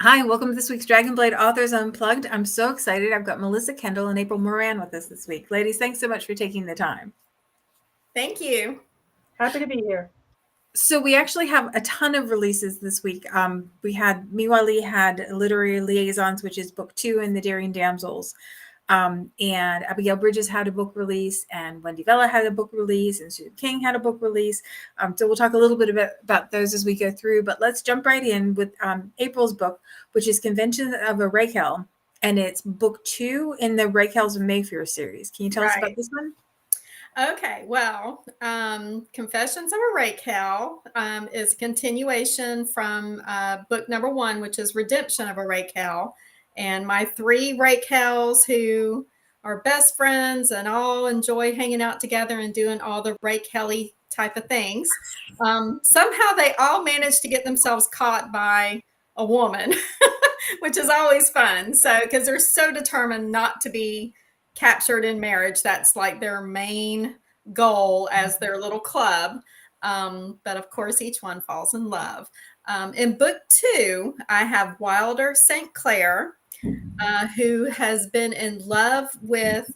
Hi, welcome to this week's Dragonblade Authors Unplugged. I'm so excited. I've got Melissa Kendall and April Moran with us this week. Ladies, thanks so much for taking the time. Thank you. Happy to be here. So we actually have a ton of releases this week. Miwali had Literary Liaisons, which is book 2 in the Daring Damsels. And Abigail Bridges had a book release, and Wendy Vela had a book release, and Susan King had a book release. So we'll talk a little bit about those as we go through, but let's jump right in with April's book, which is Convention of a Raquel, and it's book 2 in the Raquels of Mayfair series. Can you tell us about this one? Okay, well, Confessions of a Raquel is a continuation from book number 1, which is Redemption of a Raquel. And my 3 Raquels who are best friends and all enjoy hanging out together and doing all the Raquel-y type of things. Somehow they all manage to get themselves caught by a woman, which is always fun. So, because they're so determined not to be captured in marriage. That's like their main goal as their little club. But of course, each one falls in love. In book 2, I have Wilder St. Clair, who has been in love with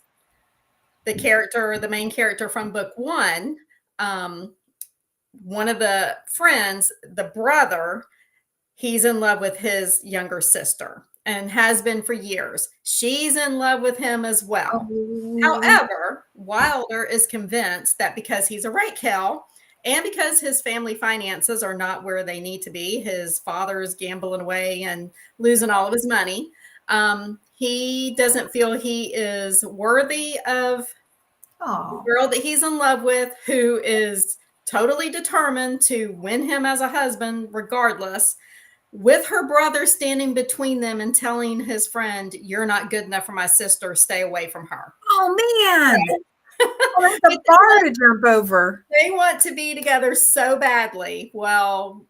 the main character from book 1. One of the friends, the brother, he's in love with his younger sister and has been for years. She's in love with him as well. However, Wilder is convinced that because he's a Raquel and because his family finances are not where they need to be, his father's gambling away and losing all of his money, he doesn't feel he is worthy of the girl that he's in love with, who is totally determined to win him as a husband regardless, with her brother standing between them and telling his friend, "You're not good enough for my sister. Stay away from her." Oh, man. Oh, that's a bar to jump over. They want to be together so badly. Well,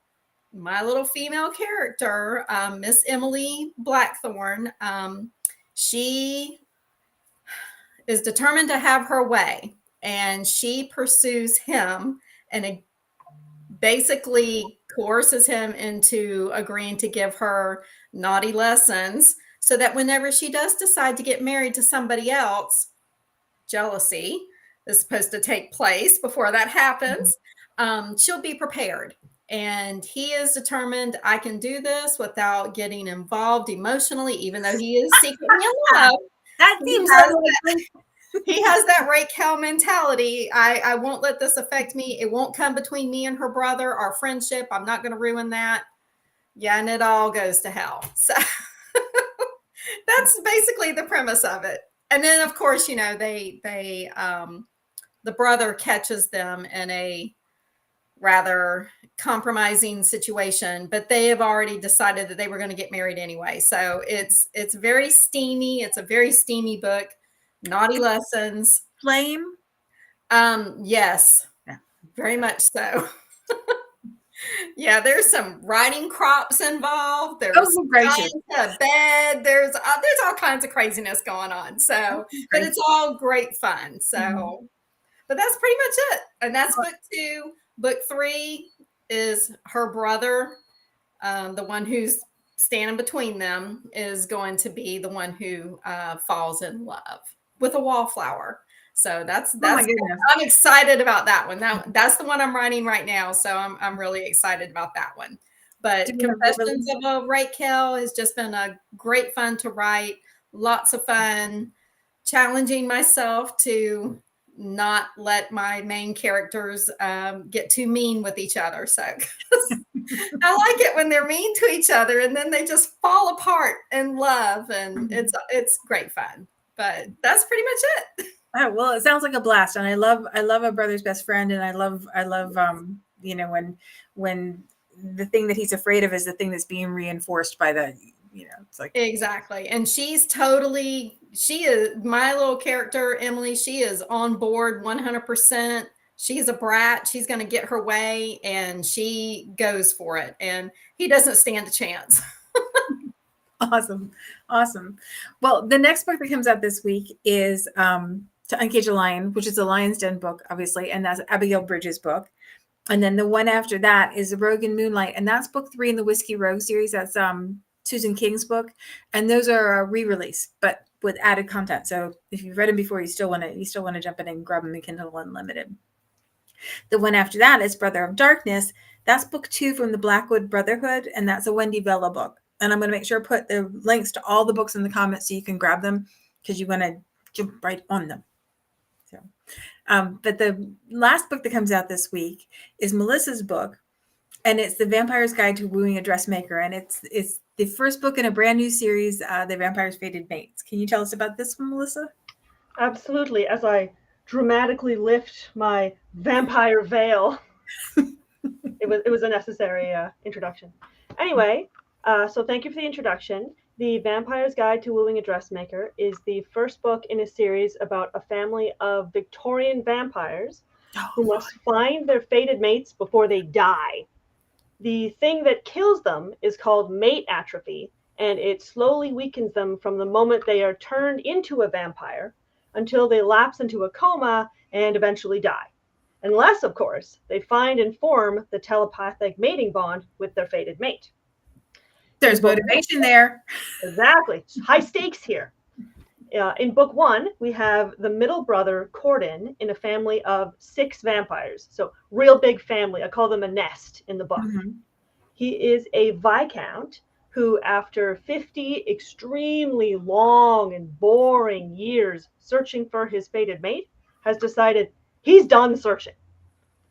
my little female character, Miss Emily Blackthorne, she is determined to have her way, and she pursues him and basically coerces him into agreeing to give her naughty lessons so that whenever she does decide to get married to somebody else, jealousy is supposed to take place before that happens, she'll be prepared. And he is determined, I can do this without getting involved emotionally, even though he is secretly in love. That seems He has that Raquel mentality. I won't let this affect me. It won't come between me and her brother, our friendship. I'm not going to ruin that. Yeah, and it all goes to hell. So that's basically the premise of it. And then, of course, you know, the brother catches them in a rather compromising situation, but they have already decided that they were going to get married anyway. So it's very steamy. It's a very steamy book. Naughty lessons. Flame? Yes, yeah. Very much so. Yeah, there's some riding crops involved. There's going to bed. There's all kinds of craziness going on. So, but it's all great fun. So, but that's pretty much it. And that's book 2. Book 3 is her brother, the one who's standing between them, is going to be the one who falls in love with a wallflower. So that's I'm excited about that one. That's the one I'm writing right now. So I'm really excited about that one. But Confessions of a Raquel has just been a great fun to write. Lots of fun, challenging myself to not let my main characters get too mean with each other. So I like it when they're mean to each other and then they just fall apart in love, and it's great fun. But that's pretty much it. Oh, well, it sounds like a blast, and I love a brother's best friend, and I love you know, when the thing that he's afraid of is the thing that's being reinforced by the, you know, it's like exactly. And she is my little character, Emily. She is on board 100%. She's a brat. She's going to get her way, and she goes for it. And he doesn't stand a chance. Awesome. Well, the next book that comes out this week is To Uncage a Lion, which is a Lion's Den book, obviously, and that's Abigail Bridges' book. And then the one after that is The Rogue in Moonlight, and that's book 3 in the Whiskey Rogue series. That's Susan King's book, and those are a re-release, but with added content. So if you've read them before, you still want to jump in and grab them in Kindle Unlimited. The one after that is Brother of Darkness. That's book 2 from the Blackwood Brotherhood, and that's a Wendy Vela book. And I'm going to make sure I put the links to all the books in the comments so you can grab them, because you want to jump right on them. So, but the last book that comes out this week is Melissa's book, and it's The Vampire's Guide to Wooing a Dressmaker, and it's the first book in a brand new series, The Vampire's Fated Mates. Can you tell us about this one, Melissa? Absolutely. As I dramatically lift my vampire veil, it was a necessary introduction. Anyway, so thank you for the introduction. The Vampire's Guide to Wooing a Dressmaker is the first book in a series about a family of Victorian vampires who must find their fated mates before they die. The thing that kills them is called mate atrophy, and it slowly weakens them from the moment they are turned into a vampire until they lapse into a coma and eventually die. Unless, of course, they find and form the telepathic mating bond with their fated mate. There's motivation there. Exactly. High stakes here. In book 1, we have the middle brother, Corden, in a family of 6 vampires. So real big family. I call them a nest in the book. Mm-hmm. He is a Viscount who, after 50 extremely long and boring years searching for his fated mate, has decided he's done searching.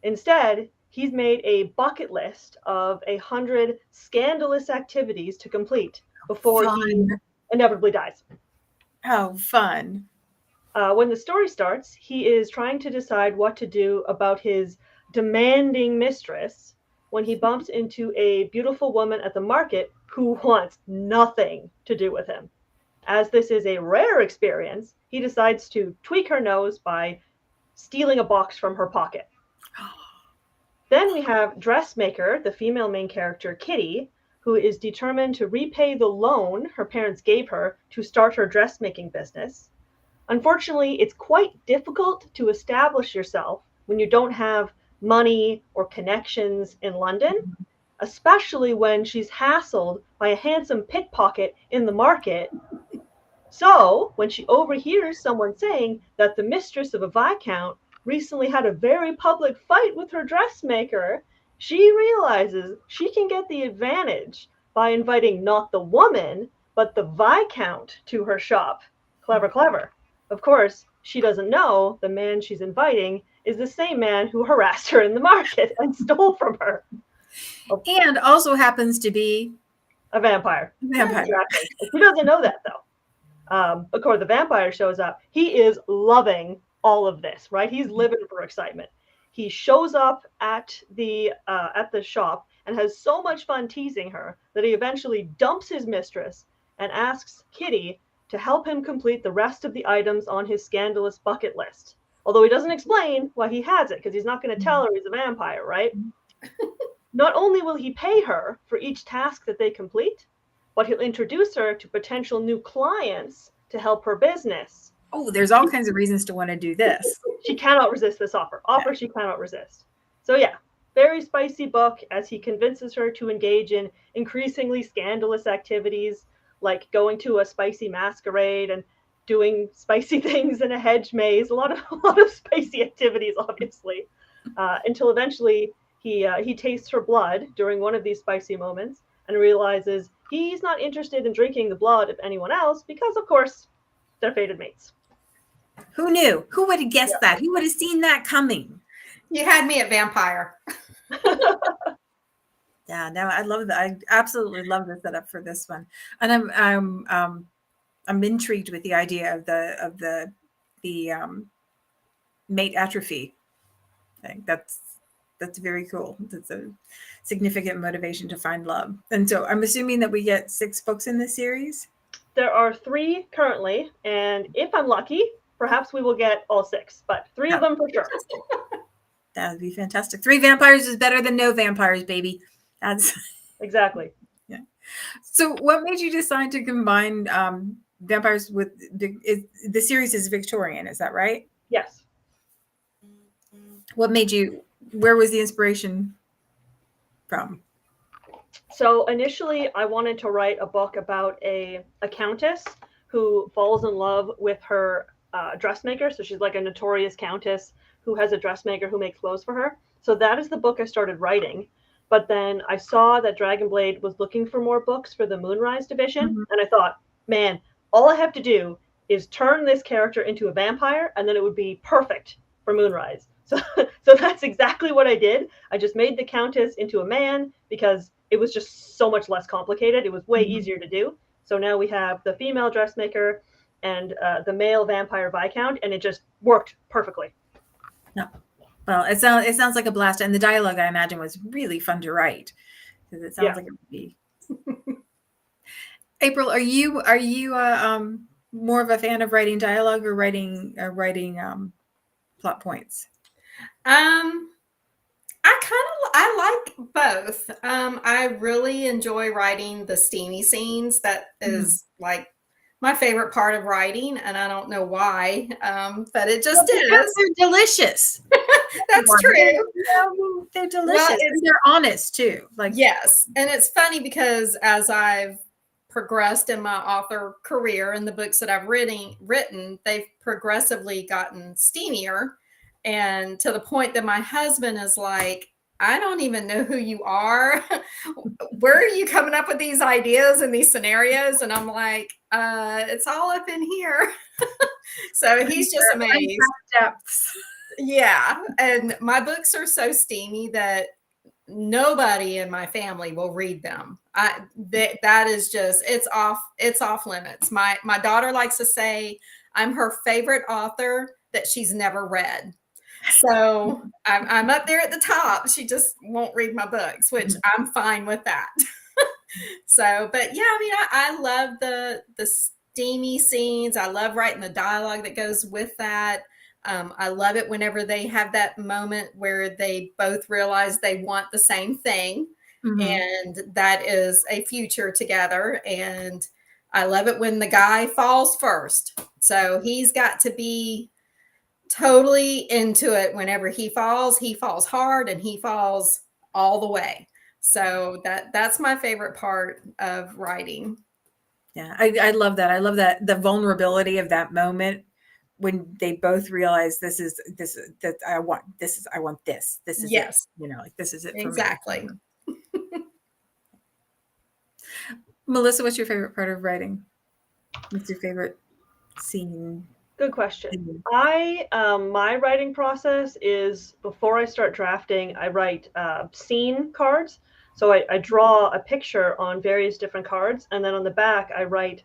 Instead, he's made a bucket list of 100 scandalous activities to complete before he inevitably dies. Oh, fun. When the story starts, he is trying to decide what to do about his demanding mistress when he bumps into a beautiful woman at the market who wants nothing to do with him. As this is a rare experience, he decides to tweak her nose by stealing a box from her pocket. Then we have Dressmaker, the female main character, Kitty, who is determined to repay the loan her parents gave her to start her dressmaking business. Unfortunately, it's quite difficult to establish yourself when you don't have money or connections in London, especially when she's hassled by a handsome pickpocket in the market. So, when she overhears someone saying that the mistress of a Viscount recently had a very public fight with her dressmaker, she realizes she can get the advantage by inviting not the woman, but the Viscount to her shop. Clever, clever. Of course, she doesn't know the man she's inviting is the same man who harassed her in the market and stole from her. And also happens to be a vampire. Exactly. She doesn't know that, though. Of course, the vampire shows up. He is loving all of this, right? He's living for excitement. He shows up at the shop and has so much fun teasing her that he eventually dumps his mistress and asks Kitty to help him complete the rest of the items on his scandalous bucket list. Although he doesn't explain why he has it, because he's not going to tell her he's a vampire, right? Not only will he pay her for each task that they complete, but he'll introduce her to potential new clients to help her business. Oh, there's all kinds of reasons to want to do this. She cannot resist this offer. She cannot resist. So yeah, very spicy book as he convinces her to engage in increasingly scandalous activities like going to a spicy masquerade and doing spicy things in a hedge maze. A lot of spicy activities, obviously, until eventually he tastes her blood during one of these spicy moments and realizes he's not interested in drinking the blood of anyone else because, of course, they're fated mates. Who knew? Who would have guessed that? Who would have seen that coming? You had me at vampire. Yeah, no, I love that. I absolutely love the setup for this one, and I'm intrigued with the idea of the mate atrophy thing. That's very cool. That's a significant motivation to find love. And so I'm assuming that we get 6 books in this series. There are 3 currently, and if I'm lucky, perhaps we will get all 6, but 3 of them for sure. That would be fantastic. 3 vampires is better than no vampires, baby. That's exactly. Yeah. So what made you decide to combine vampires with the series is Victorian, is that right? Yes. What made you, where was the inspiration from? So initially, I wanted to write a book about a countess who falls in love with her dressmaker. So she's like a notorious countess who has a dressmaker who makes clothes for her. So that is the book I started writing. But then I saw that Dragonblade was looking for more books for the Moonrise division. Mm-hmm. And I thought, man, all I have to do is turn this character into a vampire, and then it would be perfect for Moonrise. So that's exactly what I did. I just made the countess into a man because it was just so much less complicated. It was way easier to do. So now we have the female dressmaker and the male vampire viscount, and it just worked perfectly. No. Well, it sounds like a blast, and the dialogue, I imagine, was really fun to write, because it sounds like it would be. April, are you more of a fan of writing dialogue or writing plot points? I like both. I really enjoy writing the steamy scenes. That is like my favorite part of writing, and I don't know why, but it just is. They're delicious. That's true. They're delicious. Well, and they're honest too. Like, yes, and it's funny because as I've progressed in my author career and the books that I've written, they've progressively gotten steamier, and to the point that my husband is like, I don't even know who you are. Where are you coming up with these ideas and these scenarios? And I'm like, it's all up in here. So he's just amazed. Yeah. And my books are so steamy that nobody in my family will read them. That is just, it's off limits. My daughter likes to say I'm her favorite author that she's never read. So I'm up there at the top. She just won't read my books, which I'm fine with that. So, but yeah, I mean, I love the steamy scenes. I love writing the dialogue that goes with that. I love it whenever they have that moment where they both realize they want the same thing, and that is a future together. And I love it when the guy falls first. So he's got to be totally into it. Whenever he falls hard, and he falls all the way. So that's my favorite part of writing. Yeah, I love that. I love that, the vulnerability of that moment when they both realize this is I want this. This is yes. it. Like, this is it. For exactly. Me. Melissa, what's your favorite part of writing? What's your favorite scene? Good question. My writing process is, before I start drafting, I write scene cards. So I draw a picture on various different cards, and then on the back I write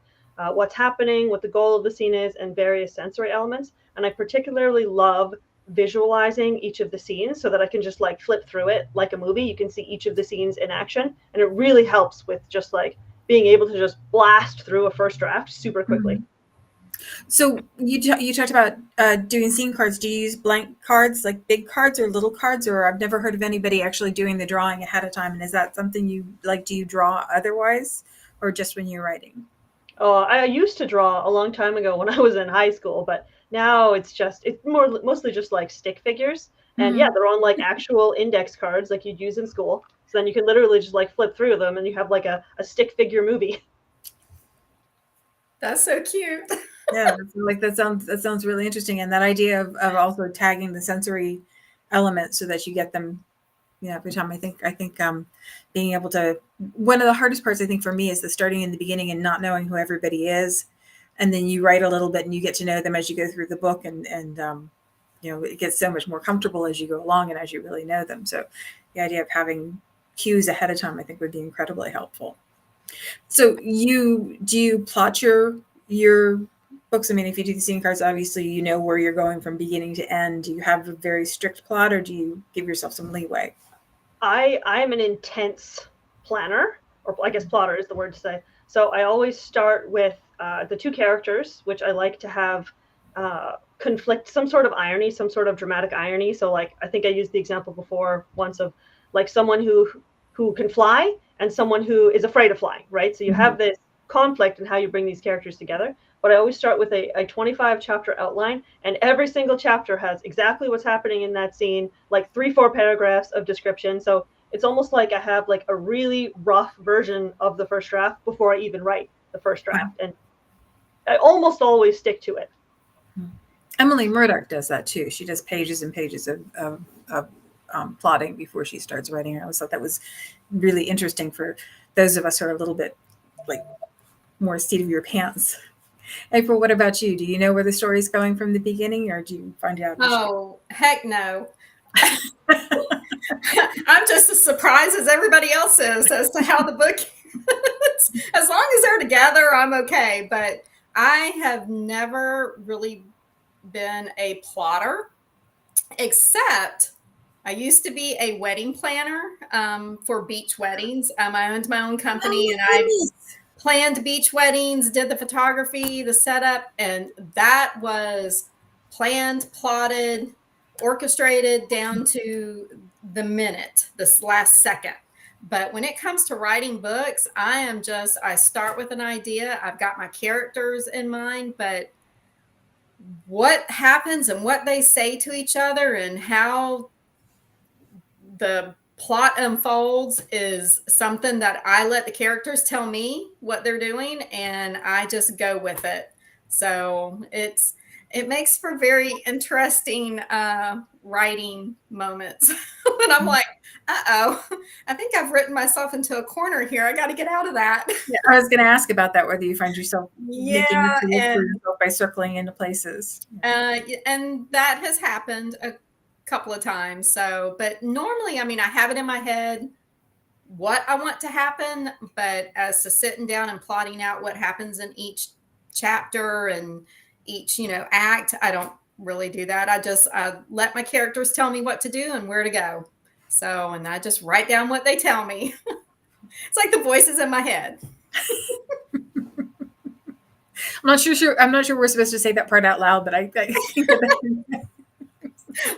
what's happening, what the goal of the scene is, and various sensory elements. And I particularly love visualizing each of the scenes so that I can just like flip through it like a movie. You can see each of the scenes in action, and it really helps with just like being able to just blast through a first draft super quickly. So you talked about doing scene cards. Do you use blank cards, like big cards or little cards? Or I've never heard of anybody actually doing the drawing ahead of time. And is that something you like? Do you draw otherwise, or just when you're writing? Oh, I used to draw a long time ago when I was in high school, but now it's mostly just like stick figures. And yeah, they're on like actual index cards like you'd use in school. So then you can literally just like flip through them, and you have like a stick figure movie. That's so cute. Yeah, like that sounds really interesting. And that idea of also tagging the sensory elements so that you get them, every time. I think being able to, one of the hardest parts I think for me is the starting in the beginning and not knowing who everybody is, and then you write a little bit and you get to know them as you go through the book, and it gets so much more comfortable as you go along and as you really know them. So the idea of having cues ahead of time I think would be incredibly helpful. So do you plot your books? I mean, if you do the scene cards, obviously you know where you're going from beginning to end. Do you have a very strict plot, or do you give yourself some leeway? I am an intense planner, or I guess plotter is the word to say. So I always start with the two characters, which I like to have conflict, some sort of irony, some sort of dramatic irony. So like, I think I used the example before once of like someone who can fly and someone who is afraid of flying, right? So you have this conflict in how you bring these characters together. But I always start with a 25 chapter outline, and every single chapter has exactly what's happening in that scene, like 3-4 paragraphs of description. So it's almost like I have like a really rough version of the first draft before I even write the first draft. And I almost always stick to it. Emily Murdoch does that too. She does pages and pages of plotting before she starts writing. I always thought that was really interesting for those of us who are a little bit like more seat of your pants. April, what about you? Do you know where the story's going from the beginning, or do you find out? Oh, heck no. I'm just as surprised as everybody else is as to how the book is. As long as they're together, I'm okay. But I have never really been a plotter, except I used to be a wedding planner for beach weddings. I owned my own company, and I planned beach weddings, did the photography, the setup, and that was planned, plotted, orchestrated down to the minute, this last second. But when it comes to writing books, I start with an idea. I've got my characters in mind, but what happens and what they say to each other and how the plot unfolds is something that I let the characters tell me what they're doing, and I just go with it. So it makes for very interesting writing moments when I'm like, uh-oh, I think I've written myself into a corner here. I got to get out of that. Yeah, I was going to ask about that, whether you find yourself making it for yourself by circling into places. And that has happened a couple of times. So, but normally, I mean, I have it in my head what I want to happen, but as to sitting down and plotting out what happens in each chapter and each, act, I don't really do that. I let my characters tell me what to do and where to go. So, and I just write down what they tell me. It's like the voices in my head. I'm not sure we're supposed to say that part out loud, but I think that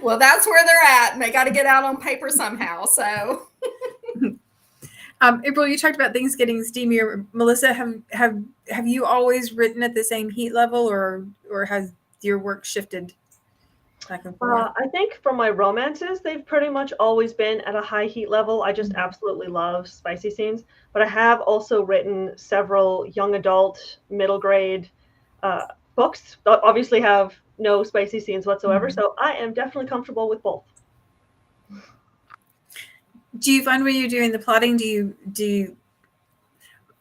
well, that's where they're at, and they got to get out on paper somehow. So, April, you talked about things getting steamier. Melissa, have you always written at the same heat level, or has your work shifted back and forth? I think for my romances, they've pretty much always been at a high heat level. I just absolutely love spicy scenes. But I have also written several young adult, middle grade books that obviously have no spicy scenes whatsoever. Mm-hmm. So I am definitely comfortable with both. Do you find when you're doing the plotting, do you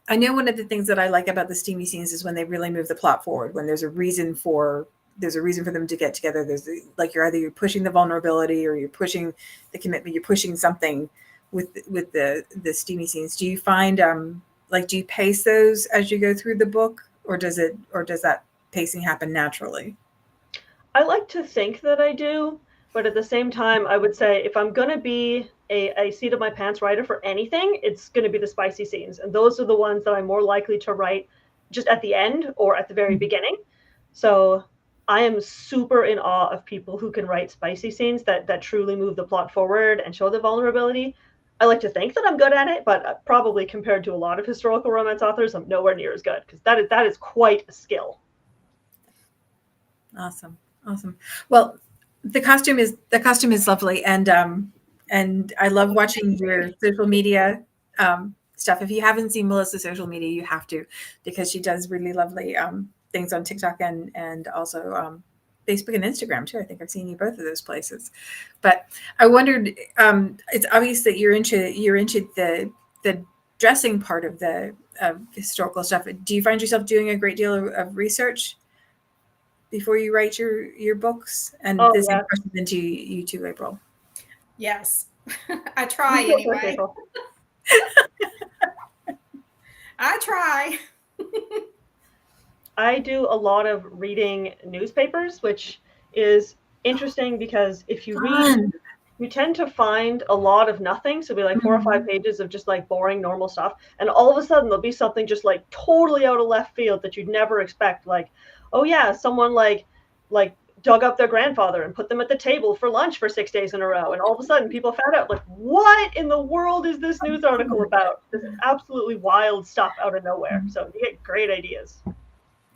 I know one of the things that I like about the steamy scenes is when they really move the plot forward, when there's a reason for them to get together. There's like you're pushing the vulnerability, or you're pushing the commitment, you're pushing something with the steamy scenes. Do you find do you pace those as you go through the book, or does that pacing happen naturally? I like to think that I do, but at the same time, I would say if I'm going to be a seat of my pants writer for anything, it's going to be the spicy scenes. And those are the ones that I'm more likely to write just at the end or at the very beginning. So I am super in awe of people who can write spicy scenes that truly move the plot forward and show the vulnerability. I like to think that I'm good at it, but probably compared to a lot of historical romance authors, I'm nowhere near as good, because that is quite a skill. Awesome. Well, the costume is lovely, and I love watching your social media stuff. If you haven't seen Melissa's social media, you have to, because she does really lovely things on TikTok and also Facebook and Instagram too. I think I've seen you both of those places. But I wondered, it's obvious that you're into the dressing part of the historical stuff. Do you find yourself doing a great deal of research before you write your books? And this is a question then to you too, April. Yes, I try anyway. I try. I do a lot of reading newspapers, which is interesting because if you read, you tend to find a lot of nothing. So it'll be like 4 or 5 pages of just like boring, normal stuff. And all of a sudden there'll be something just like totally out of left field that you'd never expect. Like, oh yeah, someone like dug up their grandfather and put them at the table for lunch for 6 days in a row. And all of a sudden people found out, like, what in the world is this news article about? This absolutely wild stuff out of nowhere. So you get great ideas.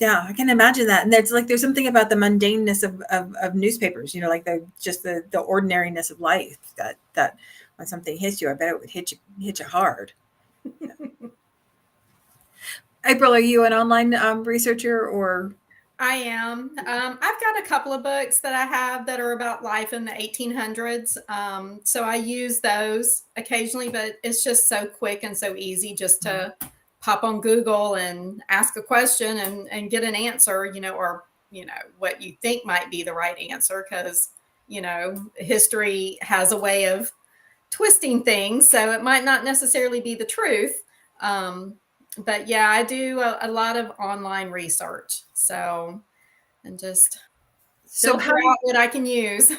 Yeah, I can imagine that. And there's something about the mundaneness of newspapers, like the ordinariness of life that when something hits you, I bet it would hit you hard. April, are you an online researcher or? I am. I've got a couple of books that I have that are about life in the 1800s. So I use those occasionally, but it's just so quick and so easy just to pop on Google and ask a question and get an answer, or, what you think might be the right answer, because, history has a way of twisting things. So it might not necessarily be the truth. But yeah, I do a lot of online research. So, and just filter out what I can use.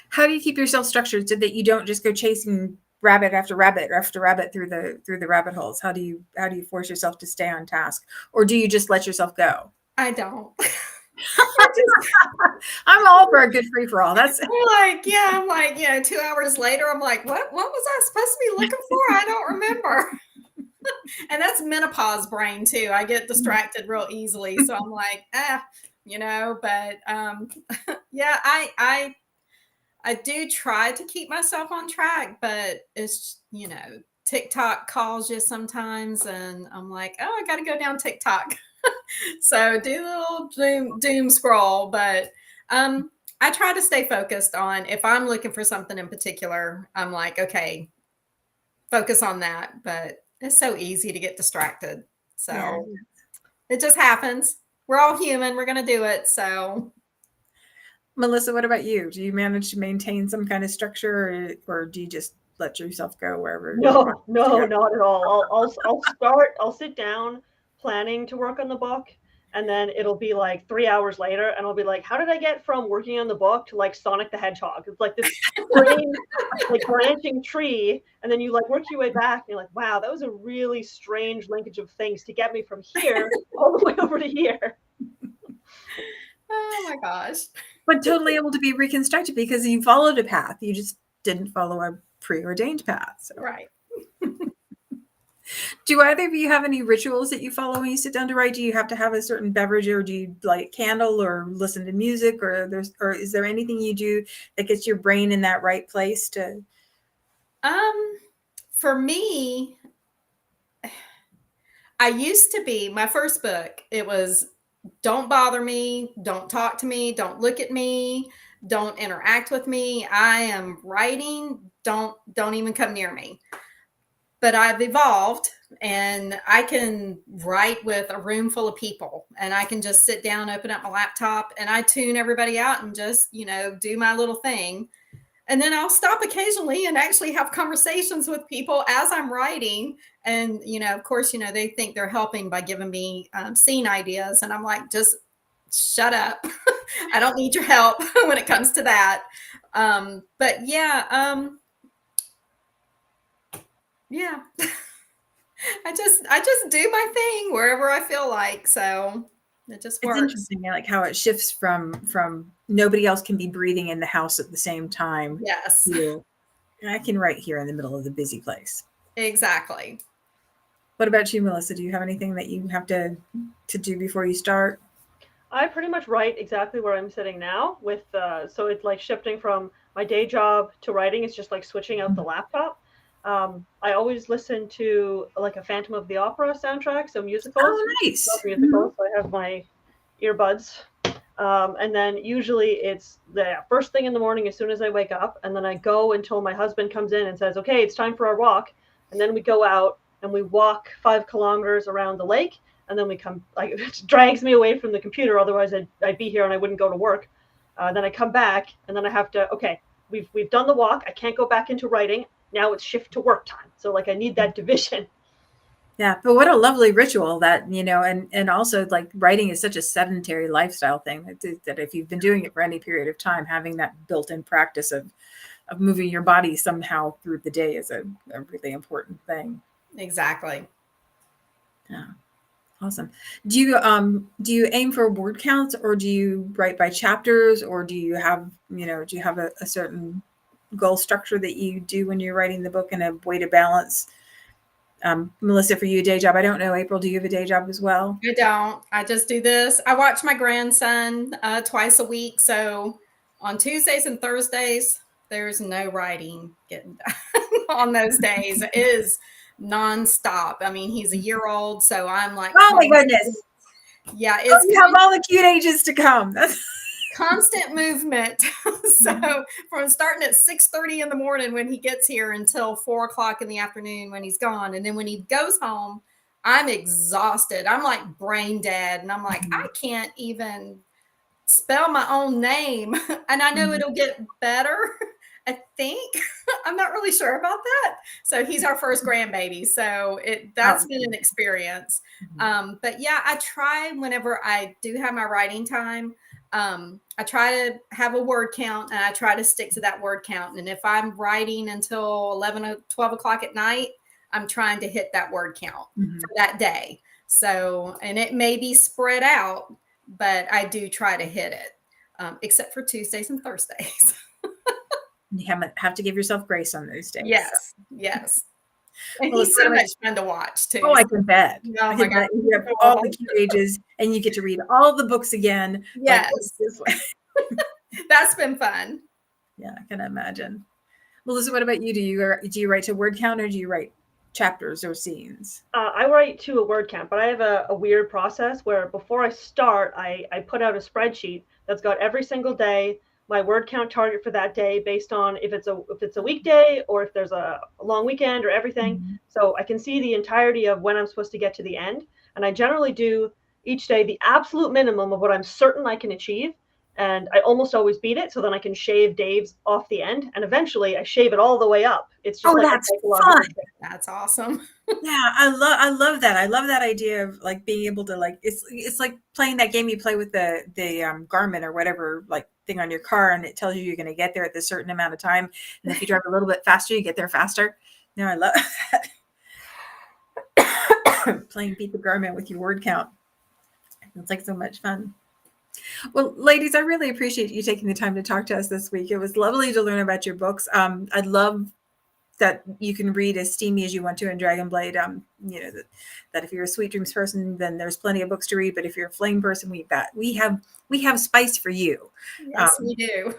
How do you keep yourself structured so that you don't just go chasing rabbit after rabbit after rabbit through the rabbit holes? How do you force yourself to stay on task, or do you just let yourself go? I don't. I'm all for a good free for all. That's I'm like, 2 hours later, I'm like, what was I supposed to be looking for? I don't remember. And that's menopause brain too. I get distracted real easily. So I'm like, but yeah, I do try to keep myself on track, but it's, TikTok calls you sometimes and I'm like, oh, I got to go down TikTok. So do the little doom scroll, but I try to stay focused on, if I'm looking for something in particular, I'm like, okay, focus on that. But it's so easy to get distracted. So It just happens. We're all human. We're going to do it. So Melissa, what about you? Do you manage to maintain some kind of structure, or do you just let yourself go wherever? No, not at all. I'll sit down planning to work on the book, and then it'll be like 3 hours later, and I'll be like, how did I get from working on the book to like Sonic the Hedgehog? It's like this like branching tree, and then you like work your way back, and you're like, wow, that was a really strange linkage of things to get me from here all the way over to here. Oh my gosh. But totally able to be reconstructed because you followed a path. You just didn't follow a preordained path. So. Right. Do either of you have any rituals that you follow when you sit down to write? Do you have to have a certain beverage, or do you light candle or listen to music, or is there anything you do that gets your brain in that right place to? For me, I used to be, my first book, it was don't bother me, don't talk to me, don't look at me, don't interact with me. I am writing, don't even come near me. But I've evolved, and I can write with a room full of people, and I can just sit down, open up my laptop, and I tune everybody out and just, do my little thing. And then I'll stop occasionally and actually have conversations with people as I'm writing. And, of course, they think they're helping by giving me scene ideas. And I'm like, just shut up. I don't need your help when it comes to that. But yeah. Yeah. I just do my thing wherever I feel like. So it just works. It's interesting, like how it shifts from nobody else can be breathing in the house at the same time. Yes. I can write here in the middle of the busy place. Exactly. What about you, Melissa? Do you have anything that you have to do before you start? I pretty much write exactly where I'm sitting now with, so it's like shifting from my day job to writing. It's just like switching out the laptop. I always listen to like a Phantom of the Opera soundtrack, so musicals. Oh, nice. Musicals, so I have my earbuds. And then usually it's the first thing in the morning as soon as I wake up, and then I go until my husband comes in and says, okay, it's time for our walk. And then we go out and we walk 5 kilometers around the lake, and then we come, like, it drags me away from the computer. Otherwise I'd be here and I wouldn't go to work. Then I come back, and then I have to, okay, we've done the walk. I can't go back into writing. Now it's shift to work time. So like I need that division. Yeah, but what a lovely ritual that, and also like writing is such a sedentary lifestyle thing that if you've been doing it for any period of time, having that built-in practice of moving your body somehow through the day is a really important thing. Exactly. Yeah. Awesome. Do you aim for word counts, or do you write by chapters, or do you have a certain goal structure that you do when you're writing the book and a way to balance? Melissa, for you, a day job. I don't know. April, do you have a day job as well? I don't. I just do this. I watch my grandson twice a week. So on Tuesdays and Thursdays, there's no writing getting done on those days. It is nonstop. I mean, he's a year old, so I'm like, oh my goodness. Yeah, it's you have all the cute ages to come. That's constant movement. So from starting at 6:30 in the morning when he gets here until 4 o'clock in the afternoon when he's gone. And then when he goes home, I'm exhausted. I'm like brain dead. And I'm like, I can't even spell my own name. And I know it'll get better. I think. I'm not really sure about that. So he's our first grandbaby. So that's been an experience. But yeah, I try whenever I do have my writing time, I try to have a word count and I try to stick to that word count. And if I'm writing until 11 or 12 o'clock at night, I'm trying to hit that word count for that day. So, and it may be spread out, but I do try to hit it, except for Tuesdays and Thursdays. You have to give yourself grace on those days. Yes, so. Yes. And he's so much fun to watch too. Oh, I can bet. Oh my God. You have all the cute ages and you get to read all the books again. Yes. That's been fun. Yeah, I can imagine. Melissa, what about you? Do you write to word count or do you write chapters or scenes? I write to a word count, but I have a weird process where before I start, I put out a spreadsheet that's got every single day my word count target for that day based on if it's a weekday or if there's a long weekend or everything. So I can see the entirety of when I'm supposed to get to the end. And I generally do each day the absolute minimum of what I'm certain I can achieve. And I almost always beat it. So then I can shave Dave's off the end. And eventually I shave it all the way up. It's just that's fun. That's awesome. Yeah, I love that. I love that idea of like being able to like it's like playing that game you play with the Garmin or whatever like thing on your car, and it tells you you're going to get there at a certain amount of time, and if you drive a little bit faster, you get there faster. No, I love that. Playing beat the Garmin with your word count. It's like so much fun. Well, ladies, I really appreciate you taking the time to talk to us this week. It was lovely to learn about your books. I'd love that you can read as steamy as you want to in Dragonblade. You know, that if you're a Sweet Dreams person, then there's plenty of books to read. But if you're a Flame person, we have spice for you. Yes, we do.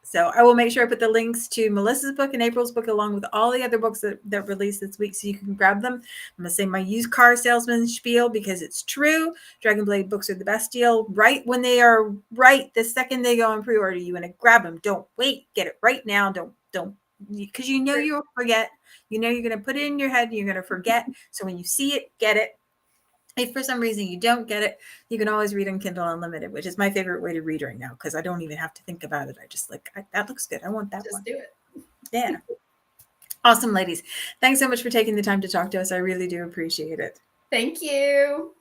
So I will make sure I put the links to Melissa's book and April's book along with all the other books that released this week so you can grab them. I'm going to say my used car salesman spiel because it's true. Dragonblade books are the best deal. Right when they are right, the second they go on pre-order, you want to grab them. Don't wait. Get it right now. Don't because you know you'll forget. You know you're going to put it in your head and you're going to forget. So when you see it, get it. If for some reason you don't get it, you can always read on Kindle Unlimited, which is my favorite way to read right now because I don't even have to think about it. I just that looks good. I want that one. Just do it. Yeah. Awesome, ladies. Thanks so much for taking the time to talk to us. I really do appreciate it. Thank you.